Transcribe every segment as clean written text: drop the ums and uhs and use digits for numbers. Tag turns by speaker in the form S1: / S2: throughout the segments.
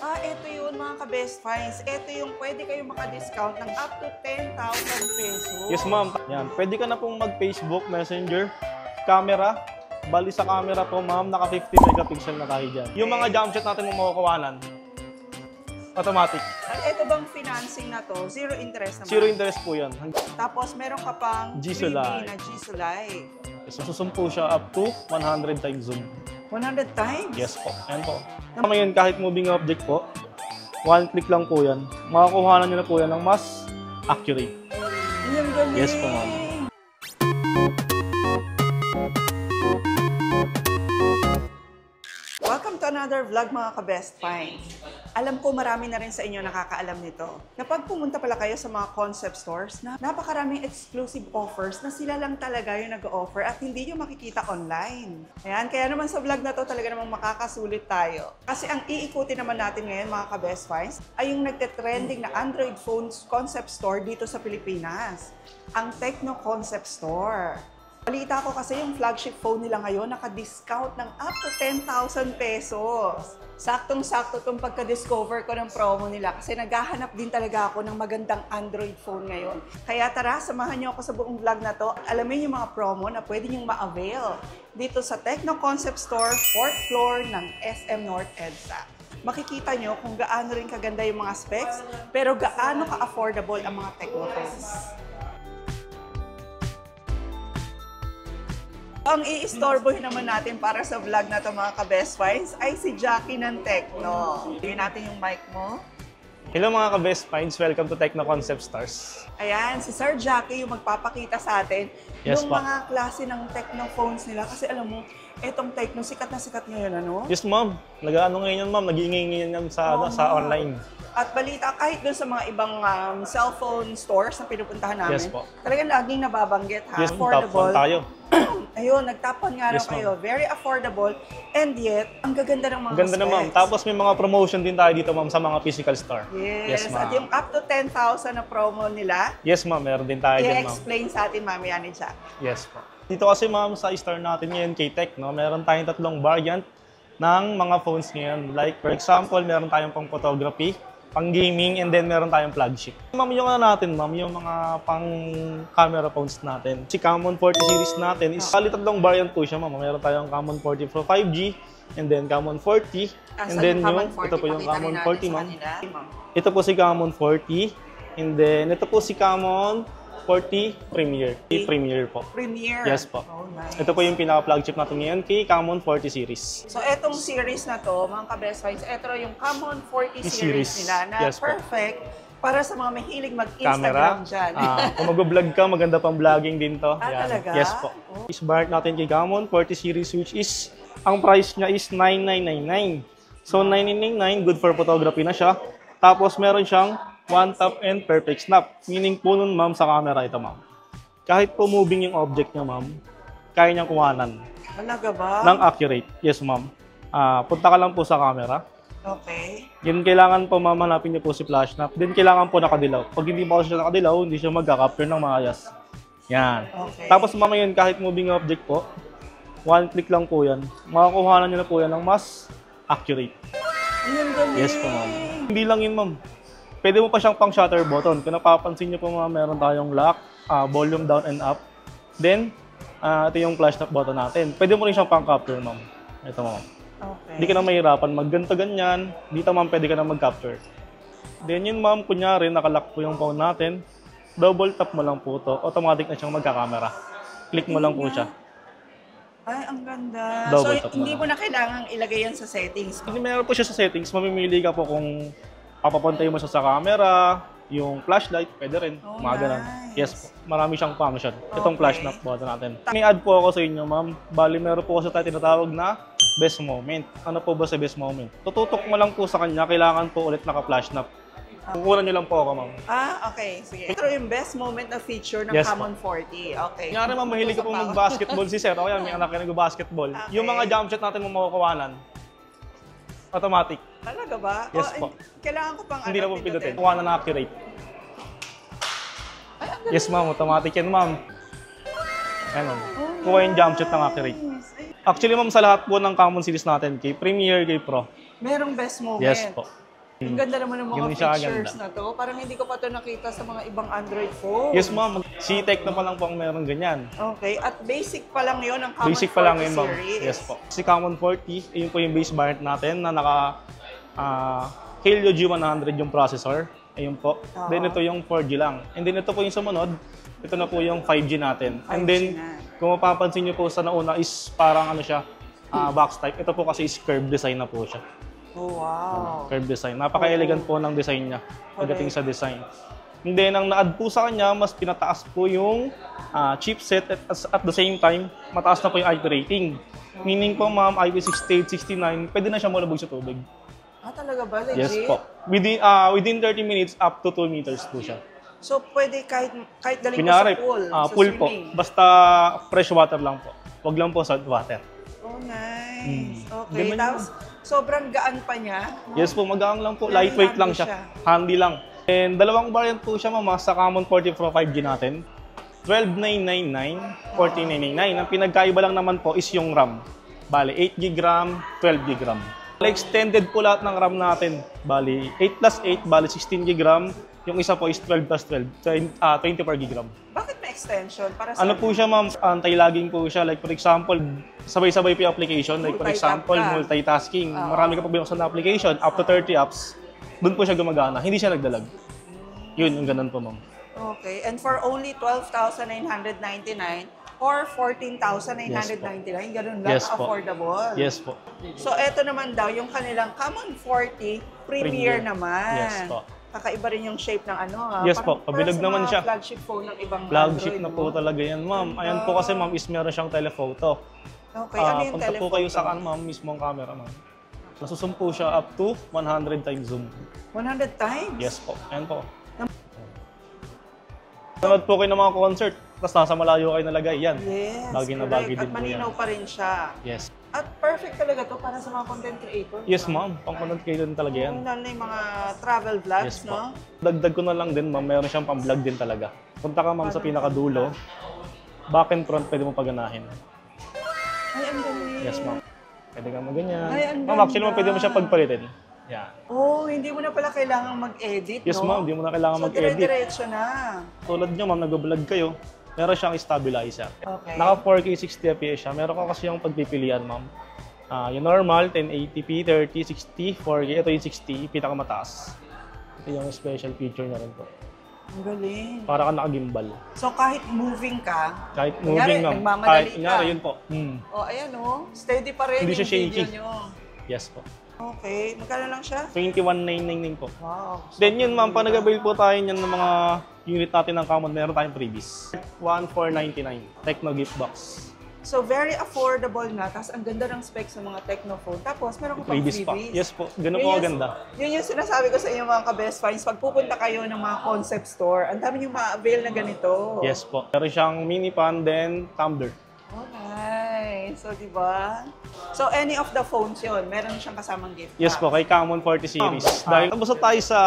S1: Ito yun mga ka-best finds. Ito yung pwede kayong maka-discount ng up to 10,000 pesos.
S2: Yes, ma'am. Yan. Pwede ka na pong mag-Facebook, Messenger, camera. Bali sa camera po, ma'am, naka 50 megapixel na tayo dyan. Yung mga jump shot natin mong makukuhanan, automatic.
S1: At ito bang financing na to? Zero interest naman?
S2: Zero interest po yan.
S1: Tapos meron ka pang
S2: G-Sulay.
S1: freebie na G-Sulay.
S2: Susum po siya up to 100 times zoom.
S1: 100 times?
S2: Yes po. Ayan po. Ngayon, kahit moving object po, one click lang po yan. Makakuhanan nyo na po yan ng mas accurate.
S1: Yung galing.
S2: Yes po, ma'am.
S1: Welcome to another vlog mga ka-best finds. Alam ko marami na rin sa inyo nakakaalam nito. Na pag pumunta pala kayo sa mga concept stores, napakaraming exclusive offers na sila lang talaga yung nag-offer at hindi nyo makikita online. Ayan, kaya naman sa vlog na to talaga namang makakasulit tayo. Kasi ang iikutin naman natin ngayon mga ka-best finds ay yung nagte-trending na Android phones concept store dito sa Pilipinas. Ang Tecno Concept Store. Balita ko kasi yung flagship phone nila ngayon naka-discount ng up to 10,000 pesos. Saktong-sakto itong pagka-discover ko ng promo nila kasi naghahanap din talaga ako ng magandang Android phone ngayon. Kaya tara, samahan niyo ako sa buong vlog na to. Alamin yung mga promo na pwede niyong ma-avail dito sa Tecno Concept Store, 4th floor ng SM North EDSA. Makikita nyo kung gaano rin kaganda yung mga specs, pero gaano ka-affordable ang mga Tecno phones. Ang i-istorbohin naman natin para sa vlog na ito mga ka-best finds ay si Jackie ng Tecno. Tingnan natin yung mic mo.
S2: Hello mga ka-best finds, welcome to Tecno Concept Stores.
S1: Ayan, si Sir Jackie yung magpapakita sa atin
S2: Yes,
S1: yung
S2: pa.
S1: mga klase ng Tecno phones nila. Kasi alam mo, etong Tecno, sikat na sikat ngayon, ano?
S2: Yes, ma'am. Nag-ano ngayon yan, ma'am? Nag-iingay yan sa, sa online.
S1: At balita, kahit doon sa mga ibang cellphone stores na pinupuntahan namin,
S2: Yes, po.
S1: talagang laging nababanggit, ha?
S2: Yes, top one tayo.
S1: Ayun, nagtapon nga raw
S2: Yes,
S1: kayo. Very affordable. And yet, ang gaganda ng mga
S2: Ganda na, ma'am.
S1: specs.
S2: Tapos may mga promotion din tayo dito, ma'am, sa mga physical store.
S1: Yes,
S2: ma'am.
S1: at yung up to 10,000 na promo nila,
S2: Yes, ma'am. Meron din tayo dyan, ma'am.
S1: i-explain sa atin mamaya ni Jack.
S2: Yes, po. Dito kasi, ma'am, sa store natin ngayon, K-Tech, no, meron tayong tatlong variant ng mga phones ngayon. Like, for example, meron tayong pang photography, pang gaming, and then meron tayong flagship. Ma'am, yung natin, ma'am, yung mga pang camera phones natin. Si Camon 40 series natin is bali tatlong variant po siya, ma'am. Meron tayong Camon 40 Pro 5G, and then Camon 40, and then yung, ito po yung Camon 40, ma'am. Ito po si Camon 40, and then ito po si Camon 40 Premier. Premier po.
S1: Premier?
S2: Yes po.
S1: Oh, nice.
S2: Ito po yung pinaka-flagship natin ngayon kay Camon 40 series.
S1: So, etong series na to, mga ka-best finds, ito yung Camon 40 series nila na
S2: Yes,
S1: perfect para sa mga mahilig mag-Instagram dyan.
S2: Kung mag-vlog ka, maganda pang vlogging din to. Yan.
S1: Talaga?
S2: Yes po. Oh. Isbart natin kay Camon 40 series which is, ang price niya is 9,999. So, 9,999, good for photography na siya. Tapos, meron siyang one tap and perfect snap. Meaning po nun, ma'am, sa camera ito, ma'am. Kahit po moving yung object niya, ma'am, kaya niyang kuhanan.
S1: Talaga ba?
S2: Ng accurate. Yes, ma'am. Punta ka lang po sa camera.
S1: Okay.
S2: Then, kailangan po, ma'am, hanapin niyo po si flash snap. Then, kailangan po nakadilaw. Pag hindi po siya nakadilaw, hindi siya magka-capture ng maayos. Yan.
S1: Okay.
S2: Tapos, ma'am, yun, kahit moving object po, one click lang po yan. Makakuhanan niyo na po yan ng mas accurate.
S1: Yung galing.
S2: Yes po, ma'am. Hindi lang yun, ma'am. Pwede mo pa siyang pang shutter button. Kung napapansin niyo po, ma'am, meron tayong lock, volume down and up. Then, ito yung flash snap button natin. Pwede mo rin siyang pang capture, ma'am. Ito, ma'am.
S1: Okay.
S2: Hindi ka na mahirapan magganto ganyan. Dito, ma'am, pwede ka na mag-capture. Then yun, ma'am, kunyari, nakalock po yung phone natin. Double tap mo lang po ito. Automatic na siyang magka-camera. Click mo lang po siya.
S1: Ay, ang ganda.
S2: Double
S1: So,
S2: tap
S1: hindi
S2: na.
S1: mo na kailangang ilagay yan sa settings.
S2: Hindi, meron po siya sa settings. Mamimili ka po kung papapuntay mo siya sa camera, yung flashlight, pwede rin.
S1: Oh,
S2: Mga ganun.
S1: nice.
S2: Yes po. Marami siyang function. Itong
S1: Okay.
S2: flash snap button natin. May add po ako sa inyo, ma'am. Bali, meron po kasi tayo tinatawag na best moment. Ano po ba sa best moment? Tututok mo lang po sa kanya, kailangan po ulit naka-flash snap. Kukunan niyo lang po ako, ma'am.
S1: Okay. Sige. Ito yung best moment na feature ng
S2: Yes,
S1: Camon 40. Okay.
S2: Kunyari, ma'am, mahilig ka pong mag-basketball si Sir. O yan, may anak ka nag-basketball.
S1: Okay.
S2: Yung mga jump shot natin mo makukuhanan, automatic.
S1: Talaga ba?
S2: Yes po.
S1: Kailangan ko pang
S2: Hindi na po pindutin. Kuha na accurate. Yes, ma'am. Automatic yan, ma'am. Ayan, ma'am. Kuha yung jump shot ng accurate. Actually, ma'am, sa lahat po ng Camon series natin, kay Premier, kay Pro.
S1: Merong best moment.
S2: Yes po.
S1: Ang ganda naman ng mga
S2: Ganun siya
S1: features
S2: kaganda.
S1: na to. Parang hindi ko pa to nakita sa mga ibang Android phone.
S2: Yes, ma'am. C-Tech na pa lang po ang meron ganyan.
S1: Okay, at basic pa lang yon ang Common
S2: Basic pa lang
S1: 40
S2: yun, ma'am.
S1: series.
S2: Yes po. Si Common 40, yun po yung base variant natin na naka Helio G100 yung processor. Ayun po.
S1: Oo.
S2: Then ito yung 4G lang. And then ito po yung sumunod. Ito na po yung 5G natin. And
S1: 5G
S2: then,
S1: na.
S2: kung mapapansin nyo po sa nauna is parang ano siya, box type. Ito po kasi is curved design na po siya.
S1: Oh, wow.
S2: Curved design. Napaka-elegant po ng design niya pagdating sa design. And then, ang na-add po sa kanya, mas pinataas po yung chipset at the same time, mataas na po yung IP rating. Meaning po, ma'am, IP68, 69, pwede na siya malubog sa tubig.
S1: Ah, talaga ba? Legit?
S2: Yes po. Within 30 minutes, up to 2 meters po siya.
S1: So, pwede kahit daling
S2: Kunyari,
S1: ko sa pool, sa
S2: pool po.
S1: swimming.
S2: Basta fresh water lang po. Huwag lang po salt water.
S1: Oh, nice. Okay,
S2: Ganun
S1: tapos sobrang gaan pa niya.
S2: Yes po, magaang lang po.
S1: Very
S2: Lightweight lang
S1: handy
S2: siya. Handy lang. And dalawang variant po siya, mama, sa Common 40 Pro 5G natin. 12,999, 14,999. Ang pinagkaiba lang naman po is yung RAM. Bali, 8GB RAM, 12GB RAM. Extended po lahat ng RAM natin. Bali, 8 plus 8, bali 16GB RAM. Yung isa po is 12 plus 12, 24GB RAM.
S1: Bakit may extension? Para sa
S2: Ano po siya, ma'am? Anti-lagging po siya. Like, for example, sabay-sabay po yung application. Like, for
S1: Multitap
S2: example,
S1: ka.
S2: multitasking. Marami ka pa binuksan na application. Up to 30 apps. Doon po siya gumagana. Hindi siya nagdalag. Yun, yung ganun po, ma'am.
S1: Okay, and for only 12,999 or 14,999, ganun lang,
S2: Yes po.
S1: affordable.
S2: Yes po.
S1: So, eto naman daw, yung kanilang Common 40 Premier naman.
S2: Yes po.
S1: Kakaiba rin yung shape ng ano, ha?
S2: Yes po, pabilog
S1: sa
S2: naman
S1: mga
S2: siya.
S1: flagship phone ng ibang
S2: Flagship
S1: Android,
S2: na po
S1: no?
S2: talaga yan, ma'am. Ayan po kasi, ma'am, is meron siyang telephoto.
S1: Okay, ano yung
S2: Punta po
S1: telephone?
S2: kayo sa ma'am, mismong camera, ma'am. Nasusum po siya up to 100 times zoom.
S1: 100 times?
S2: Yes po. Ayan po. Nanood po kayo ng mga concert, tapos nasa malayo kayo nalagay. Yan.
S1: Yes,
S2: Bagay na
S1: correct.
S2: bagay din
S1: At
S2: po
S1: malinaw
S2: yan.
S1: pa rin siya.
S2: Yes.
S1: At perfect talaga to para sa mga content creator.
S2: Yes, ma'am. Pang-content kayo din talaga yan.
S1: Lalo na yung mga travel vlogs,
S2: Yes,
S1: no?
S2: Dagdag ko na lang din, ma'am. Meron siyang pang-vlog din talaga. Punta ka, ma'am, sa pinakadulo. Back and front, pwede mo paganahin.
S1: Ay, ang galing.
S2: Yes, ma'am. Pwede ka maganyan.
S1: Ay, ang
S2: Ma'am, actually, ma'am,
S1: ganda.
S2: pwede mo siya pagpalitin. Yan.
S1: Oh, hindi mo na pala kailangan mag-edit,
S2: Yes,
S1: no?
S2: ma'am. Hindi mo na kailangan
S1: So,
S2: mag-edit.
S1: dire-diretso na.
S2: Tulad nyo, ma'am, nag-vlog kayo. Meron siyang stabilizer.
S1: Okay.
S2: Naka 4K 60 fps siya. Meron ka kasi yung pagpipilian, ma'am. Yung normal, 1080p, 30, 60, 4K. Ito yung 60, pinakamataas. Ito yung special feature niya rin po.
S1: Ang galing.
S2: Para ka naka-gimbal.
S1: So, kahit moving ka,
S2: Kahit
S1: kunyari,
S2: moving, ma'am.
S1: nagmamadali
S2: Kahit,
S1: ka.
S2: kunyari, yun po.
S1: oh, ayan, oh. Steady pa rin
S2: Hindi
S1: yung
S2: siya shaky.
S1: video nyo.
S2: Yes po.
S1: Okay. Magkano lang siya?
S2: 21,999 po.
S1: Wow.
S2: Then yun, ma'am, pag nag-avail po tayo niyan ng mga unit natin ng Common, meron tayong freebies. 1,499. Tecno gift box.
S1: So, very affordable na. Tapos, ang ganda ng specs ng mga Technophone. Tapos, meron ko pang
S2: Freebies pa.
S1: freebies.
S2: Yes po. Ganun
S1: Yun
S2: po
S1: yung-
S2: kaganda.
S1: Yun yung sinasabi ko sa inyo mga ka-best finds. Pag pupunta kayo ng mga concept store, ang dami yung ma-avail na ganito.
S2: Yes po. Meron siyang mini pan, then tumbler.
S1: Oh, nice. So, di ba? So, any of the phones yun, meron siyang kasamang gift.
S2: Yes po, kay Common 40 series. Dahil tapos na tayo sa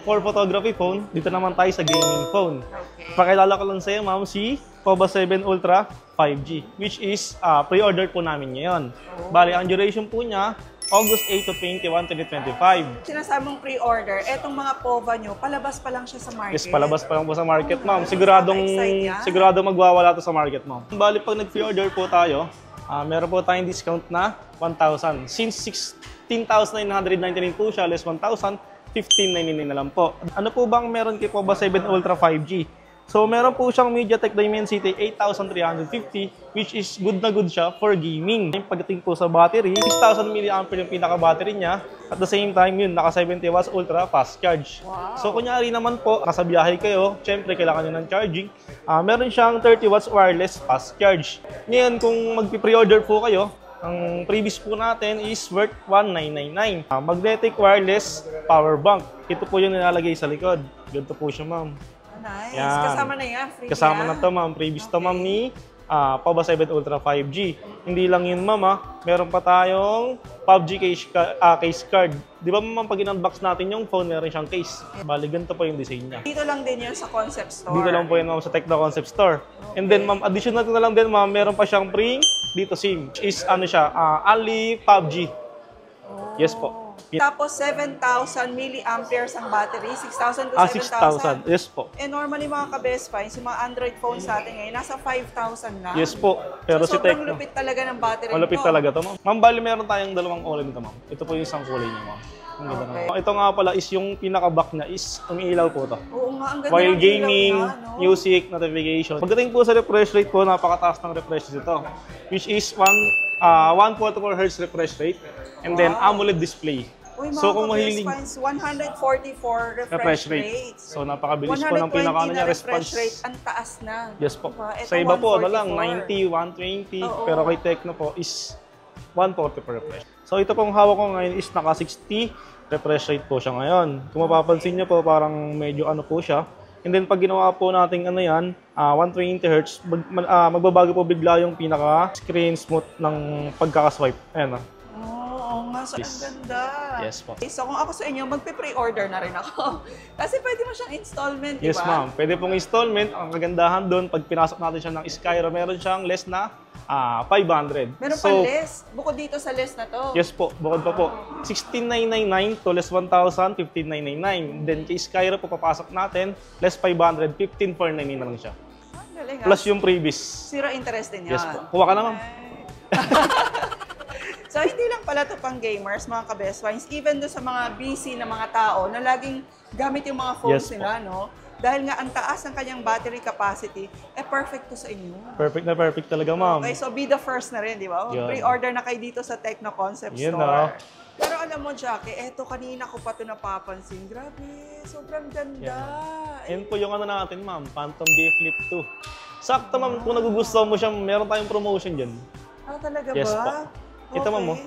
S2: for photography phone, dito naman tayo sa gaming phone.
S1: Okay.
S2: Pakilala ko lang sa iyo, ma'am, si Poba 7 Ultra 5G, which is pre-order po namin ngayon. Bali, ang duration po niya, August 8 to 21, 2025.
S1: Sinasabi mong pre-order, etong mga POVA nyo, palabas pa lang siya sa market.
S2: Yes, palabas pa lang po sa market, ma'am.
S1: Excite yan.
S2: Sigurado magwawala to sa market, ma'am. Bali, pag nag-pre-order po tayo, meron po tayong discount na 1,000. Since 16,999 po siya, less 1,000, 15,999 na lang po. Ano po bang meron kay Poba 7 Ultra 5G? So, meron po siyang MediaTek Dimensity 8350, which is good na good siya for gaming. Pagdating po sa battery, 6,000 mAh yung pinaka-battery niya. At the same time, yun, naka 70 watts ultra fast charge.
S1: Wow.
S2: So, kunyari naman po, nasa biyahe kayo, syempre kailangan nyo ng charging. Meron siyang 30 watts wireless fast charge. Ngayon, kung mag-pre-order po kayo, ang previous po natin is worth 1,999. Magnetic wireless power bank. Ito po yung nilalagay sa likod. Ganito po siya, ma'am.
S1: Nice.
S2: Yan.
S1: Kasama na yan. Free
S2: Kasama
S1: yan.
S2: na to, ma'am. Previous to, ma'am, ni Poba 7 Ultra 5G. Hindi lang yun, ma'am, meron pa tayong PUBG case card. Di ba, ma'am, pag in-unbox natin yung phone, meron siyang case. Bali, ganito po yung design niya.
S1: Dito lang din yan sa concept store.
S2: Dito lang po yun, ma'am, sa Tecno Concept Store. And then, ma'am, additional na lang din, ma'am, meron pa siyang free dito SIM. Is, ano siya, only PUBG. Yes po.
S1: Tapos 7,000 milliamperes ang battery, 6,000 to 7,000.
S2: 6,000. Yes po.
S1: Eh normally mga ka-Best Finds, yung mga Android phones natin ngayon, nasa 5,000 na.
S2: Yes po. Pero
S1: So,
S2: si
S1: sobrang
S2: Tecno,
S1: lupit talaga ng battery
S2: malupit
S1: nito.
S2: talaga to, ma'am. Ma'am, bali meron tayong dalawang kulay nito, ma'am. Ito po yung isang kulay niya, ma'am. Ang ganda
S1: Okay.
S2: naman. Ito nga pala is yung pinaka-back niya is umiilaw po to.
S1: Oo nga, ang ganda
S2: While
S1: ng
S2: gaming,
S1: ilaw na, no?
S2: music, notification. Pagdating po sa refresh rate po, napakataas ng refresh rate ito. Which is 144 Hz refresh rate. And then AMOLED display.
S1: Uy, mga
S2: So kung
S1: ka-Best
S2: mahilig
S1: Finds, 144
S2: refresh rate.
S1: rate.
S2: So napakabilis po ng
S1: 120
S2: pinaka niya
S1: na refresh
S2: response.
S1: rate, ang taas na.
S2: Yes po.
S1: Diba? Ito,
S2: Sa iba po, ano lang,
S1: 144.
S2: 90, 120.
S1: Oo.
S2: Pero kay Tecno po is 140 per refresh. So ito pong hawak ko ngayon is naka 60 refresh rate po siya ngayon. Kung mapapansin niyo po, parang medyo ano po siya. And then pag ginawa po natin ano yan, 120 Hz, magbabago po bigla yung pinaka screen smooth ng pagkakaswipe. Ayan.
S1: Oo nga, so
S2: Yes.
S1: ang ganda.
S2: Yes po.
S1: Okay, so kung ako sa inyo, magpe-pre-order na rin ako. Kasi pwede mo siyang installment, di ba?
S2: Yes ma'am. Pwede pong installment. Ang kagandahan doon, pag pinasok natin siya ng Skyro, meron siyang less na 500.
S1: Meron pa less. Bukod dito sa less na to.
S2: Yes po, bukod pa po. 16,999 to less 1,000, 15,999. Then kay Skyro po papasok natin, less 500, 15,499 na lang siya.
S1: Ang galing,
S2: Plus yung previous.
S1: Zero interest din yan.
S2: Yes po. Kuha ka na ma'am.
S1: So, hindi lang pala to pang gamers, mga ka-Best Finds. Even do sa mga busy na mga tao na laging gamit yung mga phones
S2: Yes po.
S1: nila, no? Dahil nga ang taas ng kanyang battery capacity, perfect to sa inyo.
S2: Perfect na perfect talaga ma'am.
S1: Okay, so be the first na rin, di ba?
S2: Yun.
S1: Pre-order na kayo dito sa Tecno Concept
S2: Yun
S1: Store.
S2: na.
S1: Pero alam mo, Jackie, eto kanina ko pa ito napapansin. Grabe, sobrang ganda.
S2: Yan po yung ano natin ma'am, Phantom B Flip 2. Sakto ma'am, kung nagugustuhan mo siya, meron tayong promotion dyan.
S1: Ah, talaga
S2: Yes
S1: ba?
S2: po. Ito, ma'am, oh.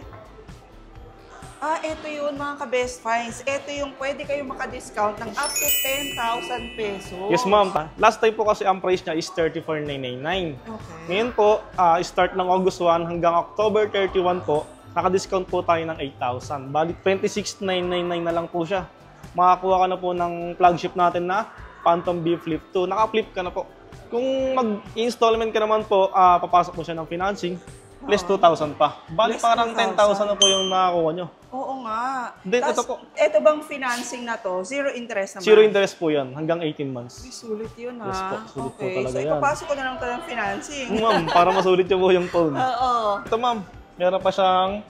S1: Eto yun mga ka-Best Finds. Eto yung pwede kayong maka-discount ng up to 10,000 pesos.
S2: Yes ma'am. Last time po kasi ang price niya is 34,999.
S1: Okay.
S2: Ngayon po, start ng August 1 hanggang October 31 po, naka-discount po tayo ng 8,000. Bali, 26,999 na lang po siya. Makakuha ka na po ng flagship natin na Phantom B Flip 2. Naka-flip ka na po. Kung mag-installment ka naman po, papasok mo siya ng financing, less 2,000 pa. Bali,
S1: Less
S2: parang
S1: 2,000.
S2: 10,000 na po yung nakakuha nyo.
S1: Oo nga.
S2: Then,
S1: Tas,
S2: ito po.
S1: Ito bang financing na to? Zero interest naman?
S2: Zero interest po yan, hanggang 18 months.
S1: Uy, sulit yun
S2: Yes po, sulit po talaga
S1: so
S2: yan.
S1: ipapasok ko na lang ito ng financing.
S2: Ma'am, para masulit nyo po yung phone.
S1: Oo.
S2: Ito ma'am, meron pa siyang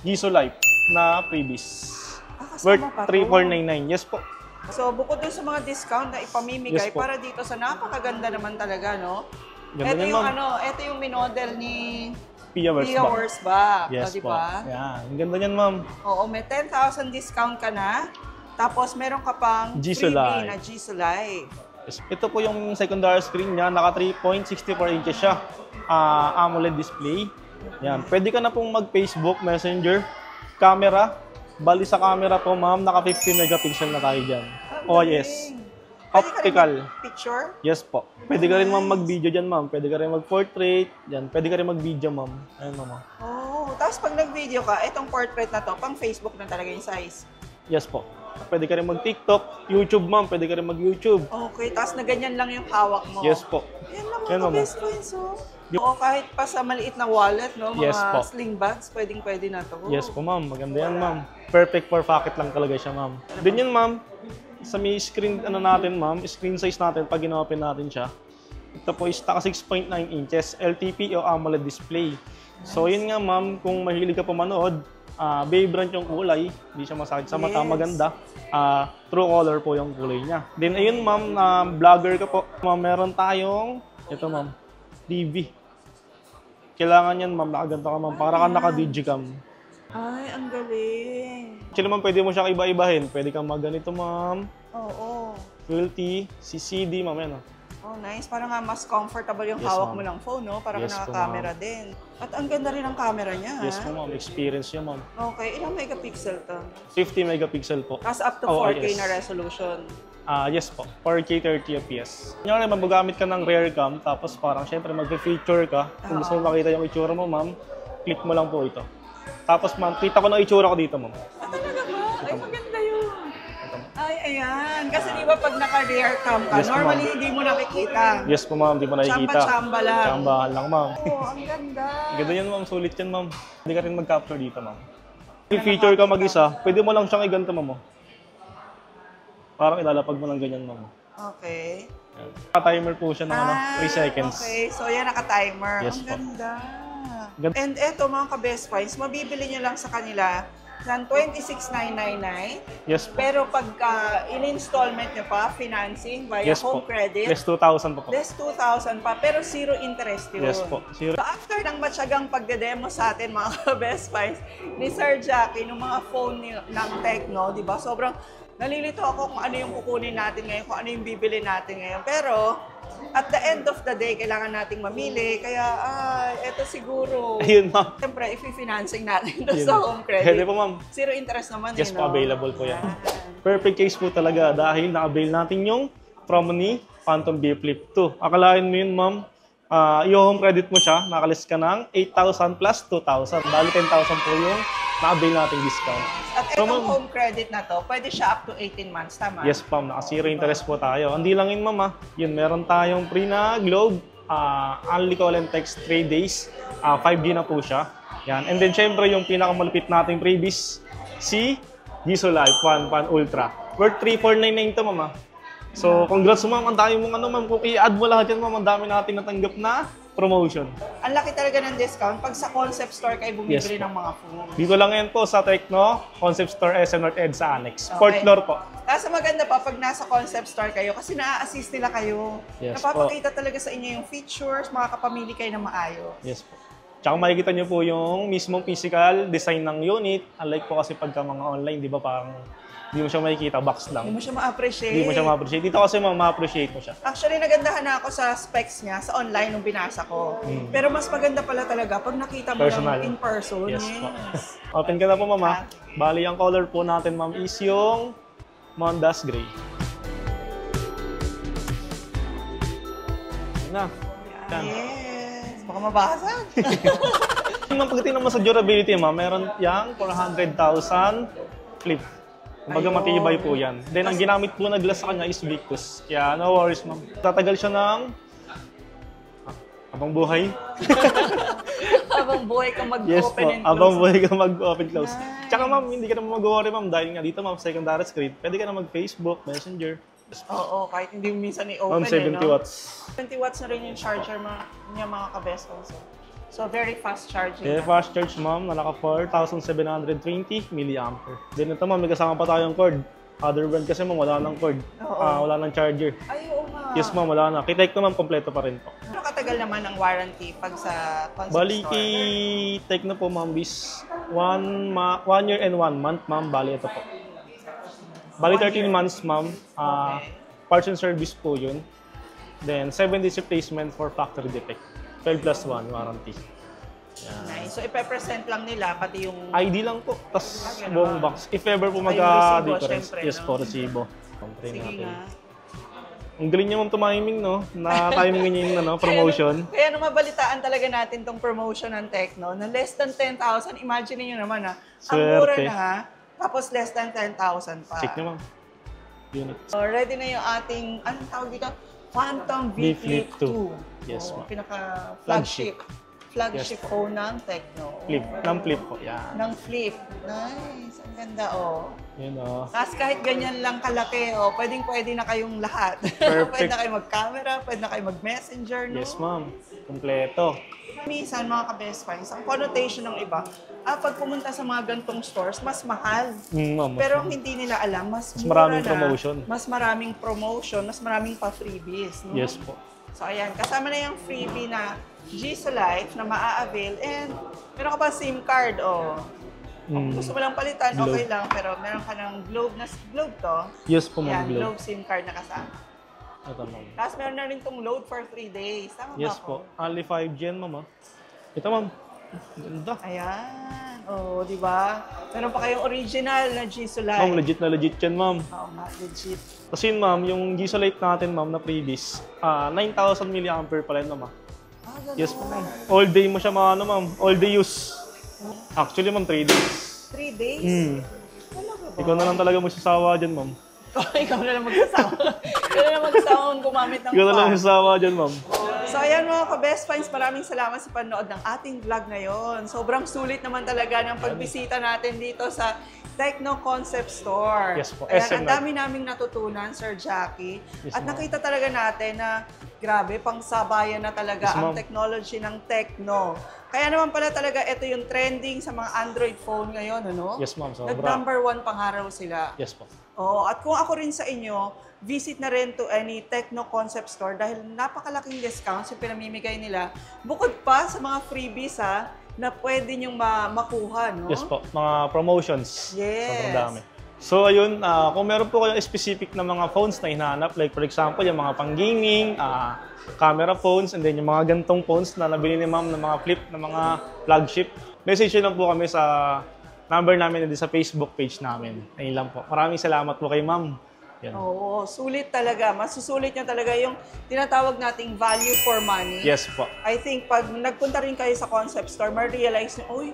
S2: Giso Life na freebies.
S1: Kasama
S2: Worth
S1: pa to.
S2: 3,499. Yes po.
S1: So, bukod dun sa mga discount na ipamimigay
S2: Yes po.
S1: para dito sa napakaganda naman talaga, no?
S2: Ganda
S1: Ito
S2: yan,
S1: yung
S2: ma'am.
S1: ito yung minodel ni
S2: Pia
S1: Pia
S2: Wurzbach.
S1: Wurzbach.
S2: Yes
S1: di
S2: po.
S1: ba?
S2: Yan, ang ganda niyan ma'am.
S1: Oo, may 10,000 discount ka na. Tapos meron ka pang
S2: G-Solai.
S1: freebie na G-Solai.
S2: Yes. Ito po yung secondary screen niya, naka 3.64 inches siya. AMOLED display. Yan, pwede ka na pong mag-Facebook, Messenger, camera. Bali sa camera po ma'am, naka 50 megapixel na tayo dyan.
S1: Ang
S2: Oh
S1: galing.
S2: yes.
S1: Pwede ka rin
S2: Optical.
S1: mag-picture?
S2: Yes po. Pwede ka rin ma'am mag-video dyan ma'am. Pwede ka rin mag-portrait. Yan. Pwede ka rin mag-video ma'am. Ayun ma'am.
S1: Oo. Tapos pag nag-video ka, itong portrait na to, pang Facebook na talaga yung size.
S2: Yes po. Pwede ka rin mag-TikTok. YouTube ma'am. Pwede ka rin mag-YouTube.
S1: Okay, tapos na ganyan lang yung hawak mo.
S2: Yes po.
S1: Yan lang
S2: Yan,
S1: mga
S2: ma'am.
S1: best friends, oh. Oo, kahit pa sa maliit na wallet, no? Mga
S2: Yes po.
S1: sling bags, pwedeng-pwede na to.
S2: Yes po ma'am. Maganda yan ma'am. Perfect for pocket lang talaga siya ma'am. Din yun ma'am. Sa may screen ano natin ma'am, screen size natin pag in-open natin siya. Ito po is naka 6.9 inches LTP o AMOLED display. So yun nga ma'am, kung mahilig ka pa manood, vibrant yung kulay, hindi siya masakit sa mata,
S1: Yes.
S2: maganda. True color po yung kulay niya. Then ayun ma'am, vlogger ka po. Ma'am, meron tayong ito ma'am, DV. Kailangan yan ma'am, nakaganto ka ma'am, para kang naka-digicam.
S1: Ay, ang galing.
S2: Actually ma'am, pwede mo siyang iba-ibahin. Pwede kang magganito ma'am,
S1: Oo.
S2: Realty, CCD ma'am, yan oh.
S1: Oh, nice. Para nga mas comfortable yung
S2: Yes,
S1: hawak
S2: ma'am.
S1: mo ng phone, no? Para
S2: Yes
S1: ka
S2: po,
S1: naka-camera din. At ang ganda rin ang camera niya,
S2: Yes
S1: ha?
S2: po ma'am, experience niya ma'am.
S1: Okay, ilang megapixel to?
S2: 50 megapixel po.
S1: Tapos up to
S2: Oh,
S1: 4K
S2: yes.
S1: na resolution.
S2: Yes po, 4K 30 FPS. Kunyari, magagamit ka ng rear cam, tapos parang syempre mag-feature ka. Kung gusto mo makita yung itsura mo, ma'am, click mo lang po ito. Tapos ma'am, kita ko na itsura ko dito, ma'am.
S1: Ah, talaga ba? Ay, maganda yun. Ay, ayan. Kasi di ba pag naka-rear cam ka,
S2: Yes, ma'am.
S1: normally hindi mo nakikita.
S2: Yes po ma'am, di mo nakikita.
S1: Chamba-chamba lang.
S2: Chambahan lang ma'am.
S1: Oh, ang ganda.
S2: Ganda yan ma'am, sulit yan ma'am. Hindi ka rin mag-capture dito ma'am. May feature ka mag-isa, pwede mo lang siyang iganto, ma'am. Parang ilalapag mo ng ganyan, ma'am.
S1: Okay.
S2: Naka-timer po siya ng 3 seconds.
S1: Okay, so yan naka-timer.
S2: Yes
S1: Ang
S2: po.
S1: ganda. And eto mga ka-best finds, mabibili nyo lang sa kanila ng 26,999.
S2: Yes po.
S1: Pero pagka in-installment nyo pa, financing via
S2: Yes
S1: home
S2: po.
S1: credit,
S2: Less 2,000 po.
S1: less 2,000 pa, pero zero interest yun.
S2: Yes po. Zero.
S1: So after ng matyagang pagde-demo sa atin mga ka-best finds ni Sir Jackie, ng mga phone ng Tecno, di ba? Sobrang nalilito ako kung ano yung kukunin natin ngayon, kung ano yung bibili natin ngayon. Pero at the end of the day, kailangan nating mamili. Kaya, eto siguro.
S2: Ayun, ma'am.
S1: Siyempre, i-financing natin doon
S2: Yun.
S1: sa home credit.
S2: Pwede po, ma'am.
S1: Zero interest naman.
S2: Yes
S1: eh,
S2: po,
S1: no?
S2: available po yan.
S1: Yan.
S2: Perfect case po talaga dahil na-avail natin yung promo ni Phantom B Flip 2. Akalain mo yun, ma'am, i-home credit mo siya, nakalist ka ng 8,000 plus 2,000. Bali 10,000 po yung na-avail nating discount.
S1: At
S2: So,
S1: itong
S2: ma'am,
S1: home credit na to, pwede siya up to 18 months, tama?
S2: yes, ma'am, naka-zero interest po tayo. Hindi lang yun, ma'am, yun, meron tayong free na Globe, only call and text 3 days, 5G na po siya. Yan. And then, syempre, yung pinakamalupit nating freebies, si Giso Life 1 Ultra. Worth 3,499 to, ma'am. So, congrats, ma'am. Ang dami mong ma'am. Kung i-add mo lahat yan, ma'am, ang dami natin natanggap na promotion.
S1: Ang laki talaga ng discount pag sa concept store kayo bumibili
S2: Yes,
S1: ng mga phone.
S2: Dito lang yan po sa Tecno, Concept Store SM North Ed sa Annex.
S1: Okay.
S2: 4th floor po.
S1: Kasi maganda pa pag nasa concept store kayo kasi na-assist nila kayo.
S2: Yes,
S1: Napapakita talaga sa inyo yung features, makakapamili kayo ng maayos.
S2: Yes po. Tsaka makikita nyo po yung mismong physical design ng unit. Unlike po kasi pagka mga online, di ba parang hindi mo siya makikita, box lang.
S1: Hindi mo siya ma-appreciate.
S2: Hindi mo siya ma-appreciate. Dito kasi ma-appreciate mo siya.
S1: Actually, nagandahan na ako sa specs niya sa online nung binasa ko. Pero mas maganda pala talaga pag nakita mo
S2: Personal.
S1: lang in person.
S2: Yes po. Open ka na po, mama. Bali, ang color po natin, ma'am, is yung Mondas Gray. Yun na. Yan.
S1: Yes. Baka mabasag.
S2: Ma'am, pagdating naman sa durability, ma'am, meron yang 400,000 flip. Kumbaga
S1: Ayun.
S2: matibay po yan. Then, ang ginamit po na glass sa kanya is Victus. Kaya, no worries, ma'am. Tatagal siya ng habang buhay.
S1: Habang buhay ka
S2: Yes
S1: mag-open
S2: po,
S1: and
S2: habang
S1: close.
S2: buhay ka mag-open close.
S1: Nice.
S2: Tsaka, ma'am, hindi ka naman mag-worry, ma'am. Dahil nga dito, ma'am, secondary screen. Pwede ka na mag-Facebook, Messenger.
S1: Oo, kahit hindi minsan i-open.
S2: Ma'am, 70 watts.
S1: 20 watts na rin yung charger niya mga ka-best also. So, very fast charging.
S2: Yeah, fast charge, ma'am, na naka 4,720 mAh. Then ito, ma'am, may kasama pa tayong cord. Other brand kasi, ma'am, wala nang cord. Wala nang charger.
S1: Ay, oo nga.
S2: Yes, ma'am, wala na. Kitech naman, kompleto pa rin po.
S1: Ano katagal naman ang warranty pag sa concept
S2: Bali,
S1: store?
S2: kay Tecno po, ma'am, is 1 year and 1 month, ma'am. Bali, ito po. Bali, 13 months, ma'am. Parts and service po yun. Then, 7 days replacement for factory defect. 12 plus 1 warranty. Yan.
S1: Nice. So, ipe-present lang nila, pati yung...
S2: ID lang po, tas
S1: ganun.
S2: buong box. If ever po
S1: Ay, yung
S2: magka-difference.
S1: resibo, syempre,
S2: Yes
S1: no?
S2: po, resibo. Compre
S1: Sige
S2: natin.
S1: nga.
S2: Ang galing niya, ma'am, tumiming, no? Na-timing niya yung promotion.
S1: Kaya nung mabalitaan talaga natin tong promotion ng Tecno, na less than 10,000, imagine niyo naman ang mura
S2: Swerte.
S1: na ha, tapos less than 10,000 pa.
S2: Check niyo, ma'am. Unit.
S1: So, ready na yung ating, anong tawag dito? Phantom
S2: V
S1: V
S2: Flip
S1: Flip
S2: 2.
S1: 2.
S2: Yes,
S1: Oo,
S2: ma'am.
S1: pinaka-flagship. Flagship
S2: Yes,
S1: phone ng Tecno.
S2: Flip. Ng flip po. Yan.
S1: Ng Flip. Nice. Ang ganda, oh.
S2: Yun, oh.
S1: Tapos kahit ganyan lang kalaki, oh, pwedeng-pwede na kayong lahat.
S2: Perfect.
S1: Pwede na kayo mag-camera, pwede na kayo mag-messenger, no?
S2: Yes, ma'am. Kompleto.
S1: Minsan, mga ka-best finds, ang connotation ng iba, pag pumunta sa mga gantong stores, mas mahal.
S2: Ma'am.
S1: Pero ang hindi nila alam, mas mura
S2: maraming
S1: na,
S2: promotion.
S1: Mas maraming promotion, mas maraming pa-freebies. No?
S2: Yes po.
S1: So, ayan, kasama na yung freebie na Giso Life na maa-avail and meron ka pa SIM card, oh. Kung gusto mo lang palitan,
S2: Globe.
S1: okay lang, pero meron ka ng Globe na Globe to.
S2: Yes po, ma'am.
S1: Yan,
S2: Globe.
S1: Globe SIM card na kasama.
S2: Ito, ma'am.
S1: Tapos meron na rin tong load for 3 days. Tama
S2: Yes
S1: ba ako?
S2: po. Only 5 gen, ma'am. Ito, ma'am. Ganda.
S1: Ayan. Oh, di ba? Meron pa kayong original na Giso Life.
S2: Ma'am, legit na legit yan, ma'am.
S1: Oo nga, legit.
S2: Kasi ma'am, yung Giso Lite natin, ma'am, na previous, 9,000 mAh pala yun, ma'am.
S1: Ganun.
S2: Yes po, ma'am. All day mo siya, ma'am. All day use. Actually, ma'am, 3 days.
S1: 3 days? Talaga ba?
S2: Ikaw na lang talaga magsasawa dyan, ma'am.
S1: Ikaw na lang magsasawa. Ikaw na lang magsasawa kung gumamit ng
S2: Ikaw na lang
S1: phone.
S2: magsasawa dyan, ma'am.
S1: So ayan mga ka-Best Finds, maraming salamat sa panood ng ating vlog ngayon. Sobrang sulit naman talaga ng pagbisita natin dito sa Techno Concept Store.
S2: Yes po,
S1: Ayan,
S2: SM
S1: ang dami naming natutunan, Sir Jackie.
S2: Yes,
S1: At
S2: ma'am.
S1: nakita talaga natin na grabe, pang-sabayan na talaga
S2: Yes,
S1: ang
S2: ma'am.
S1: technology ng Techno. Kaya naman pala talaga ito yung trending sa mga Android phone ngayon, ano?
S2: Yes, ma'am, sobra.
S1: Nag-number 1 pangaraw sila.
S2: Yes po.
S1: Oo, at kung ako rin sa inyo, visit na rin to any Techno Concept Store dahil napakalaking discounts yung pinamimigay nila. Bukod pa sa mga freebies na pwede nyong makuha, no?
S2: Yes po, mga promotions.
S1: Yes.
S2: Sobrang dami. So ayun, kung meron po kayong specific na mga phones na hinahanap, like for example, yung mga pang-gaming, camera phones, and then yung mga gantong phones na nabili ni ma'am ng mga flip, na mga flagship, message nyo lang po kami sa number namin and sa Facebook page namin. Ayun lang po. Maraming salamat po kay ma'am. Yan.
S1: Oo, sulit talaga. Masusulit nyo talaga yung tinatawag nating value for money.
S2: Yes po.
S1: I think pag nagpunta rin kayo sa concept store, ma-realize nyo, uy,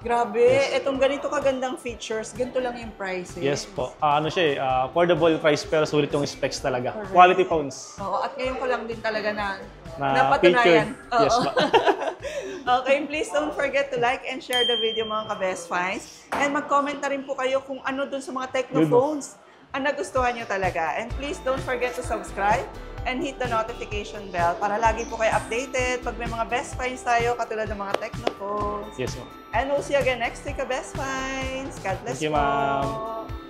S1: grabe, etong ganito kagandang features, ganito lang yung prices.
S2: Yes po. Ano siya affordable price pero sulit yung specs talaga.
S1: Correct.
S2: Quality phones.
S1: Oo, at ngayon ko lang din talaga
S2: Na
S1: napatunayan.
S2: featured. Yes
S1: Oo.
S2: po.
S1: Okay, please don't forget to like and share the video mga ka-Best Finds. And mag-comment na rin po kayo kung ano dun sa mga Techno phones ang nagustuhan nyo talaga. And please don't forget to subscribe and hit the notification bell para lagi po kayo updated pag may mga Best Finds tayo katulad ng mga Techno phones.
S2: Yes po.
S1: And we'll see you again next week, ka-Best Finds. God bless
S2: Thank you,
S1: po.
S2: ma'am.